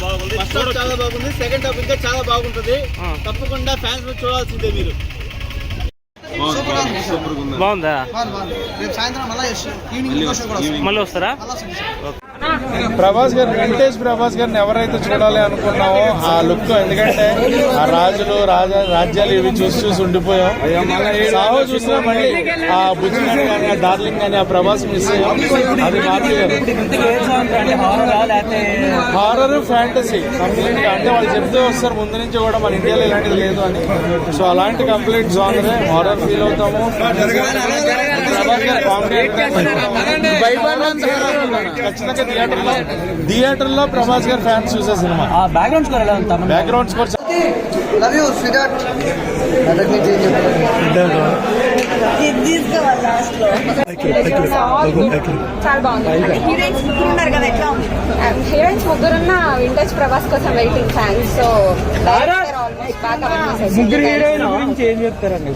బాగుంది. First half చాలా బాగుంది, సెకండ్ హాఫ్ ఇంకా చాలా బాగుంటుంది. తప్పకుండా ఫ్యాన్స్ చూడాల్సిందే మీరు. బాగుందా? మళ్ళీ వస్తారా? ప్రభాస్ గారు, వెంకటేష్ ప్రభాస్ గారిని ఎవరైతే చూడాలి అనుకున్నామో ఆ లుక్, ఎందుకంటే ఆ రాజులు రాజ్యాలు ఇవి చూసి ఉండిపోయాం. సాహో చూసినా మళ్ళీ ఆ బుజ్జిగాని కానీ ఆ డార్లింగ్ కానీ ఆ ప్రభాస్ మిస్ అయ్యాం. అది మాత్రం హారర్ ఫ్యాంటసీ కంప్లీట్ గా, అంటే వాళ్ళు చెప్తూ వస్తారు ముందు నుంచి కూడా మన ఇండియాలో ఇలాంటిది లేదు అని. సో అలాంటి కంప్లీట్ జానరే హారర్ ఫీల్ అవుతాము. ప్రభాస్ గారు ఖచ్చితంగా థియేటర్ లో ప్రభాస్ గారు ఫ్యాన్స్ చూసే సినిమా. బ్యాక్గ్రౌండ్ స్కోర్ ఎలా ఉంది? బ్యాక్గ్రౌండ్ స్కోర్ చాలా బాగుంది. హీరోయిన్స్ ముగ్గురున్న వింటేజ్ ప్రభాస్ కోసం వెయిటింగ్ ఫ్యాన్స్. సో ముగ్గురు హీరోయిన్ గురించి ఏం చెప్తారండి?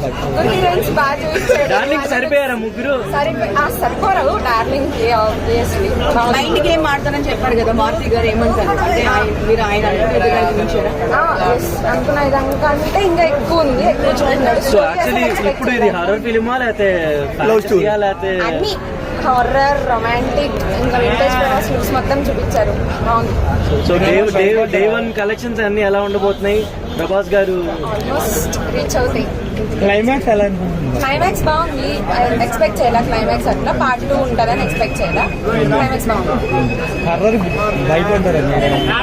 హీరోయిన్స్ బాగా చూపించారు. సరిపోయారా ముగ్గురు? సరిపోరు. డార్లింగ్ కి ఆబ్వియస్లీ మైండ్ గేమ్ ఆడతానని చెప్పాడు కదా మారుతి గారు, ఏమంటారు? అంటే మీరు ఆయన అనుకున్న విధంగా ఇంకా ఎక్కువ ఉంది, ఎక్కువ చూస్తున్నాడు. సో యాక్చువల్లీ ఇప్పుడు ఇది హారర్ ఫిలిమా లేకపోతే అన్ని హారర్, రొమాంటిక్, ఇంకా వింటేజ్ ప్రభాస్ లుక్స్ మొత్తం చూపించారు. బాగుంది. సో డే వన్ కలెక్షన్స్ అన్ని ఎలా ఉండబోతున్నాయి? ప్రభాస్ గారు ఆల్మోస్ట్ రీచ్ అవుతాయి. క్లైమాక్స్ ఎలా? క్లైమాక్స్ బాగుంది. ఎక్స్పెక్ట్ చేయాల క్లైమాక్స్ అట్లా పార్ట్ 2 ఉంటుందని ఎక్స్పెక్ట్ చేయాల. క్లైమాక్స్ బాగుంది. హర్రర్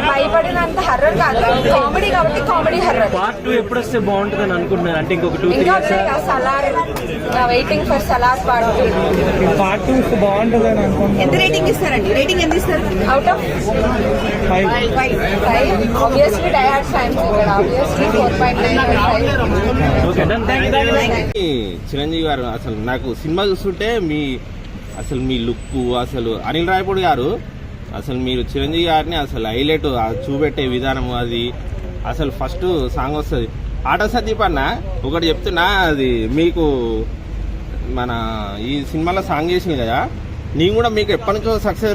భయపడినంత హర్రర్ కాదు, కామెడీ కాబట్టి కామెడీ హర్రర్. పార్ట్ 2 ఎప్పుడు వస్తే బాగుంటుందని అనుకుంటున్నారు? అంటే ఇంకొక 2-3 years. Salaar, waiting for Salaar part 2. Part 2 వస్తే బాగుంటుంది అని అనుకుంటున్నాను. ఎంత రేటింగ్ ఇస్తారండి? రేటింగ్ ఎంత ఇస్తారు? Out of 5. Obviously die hard fans ఇక్కడ. Obviously 4.9. Okay done. Chiranjeevi garu అసలు నాకు సినిమా చూస్తుంటే మీ లుక్ అసలు అనిల్ రాయపూడి గారు అసలు మీరు చిరంజీవి గారిని అసలు హైలైట్ చూపెట్టే విధానం అది అసలు ఫస్ట్ సాంగ్ వస్తుంది ఆట సందీప్ అన్న ఒకటి చెప్తున్నా, అది మీకు మన ఈ సినిమాలో సాంగ్ చేసింది కదా, నేను కూడా మీకు ఎప్పటి నుంచో సక్సెస్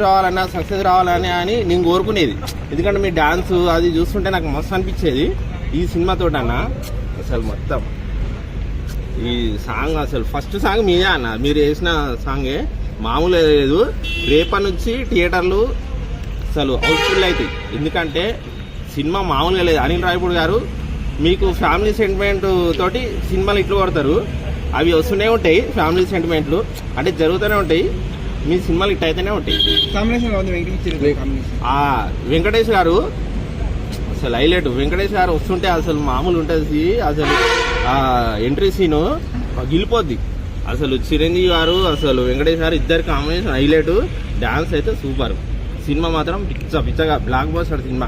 రావాలని అని నేను కోరుకునేది. ఎందుకంటే మీ డాన్స్ అది చూస్తుంటే నాకు మస్తు అనిపించేది. ఈ సినిమాతో అన్న అసలు మొత్తం ఈ సాంగ్ అసలు ఫస్ట్ సాంగ్ మీదే అన్న, మీరు వేసిన సాంగే మామూలు లేదు. రేపటి నుంచి థియేటర్లు అసలు హౌస్ఫుల్ అవుతాయి. ఎందుకంటే సినిమా మామూలుగా లేదు. అనిల్ రాయపూడి గారు మీకు ఫ్యామిలీ సెంటిమెంట్ తోటి సినిమాలు ఇట్లు కొడతారు, అవి వస్తూనే ఉంటాయి. ఫ్యామిలీ సెంటిమెంట్లు అంటే జరుగుతూనే ఉంటాయి. మీ సినిమాలు ఇట్ అయితేనే ఉంటాయి. వెంకటేష్ గారు అసలు హైలైట్. వెంకటేష్ గారు వస్తుంటే అసలు మామూలు ఉంటుంది. అసలు ఎంట్రీ సీను గిలిపోద్ది. అసలు చిరంజీవి గారు అసలు వెంకటేష్ గారు ఇద్దరు కాంబినేషన్ హైలైట్. డాన్స్ అయితే సూపర్. సినిమా మాత్రం పిచ్చగా బ్లాక్ బస్టర్ సినిమా.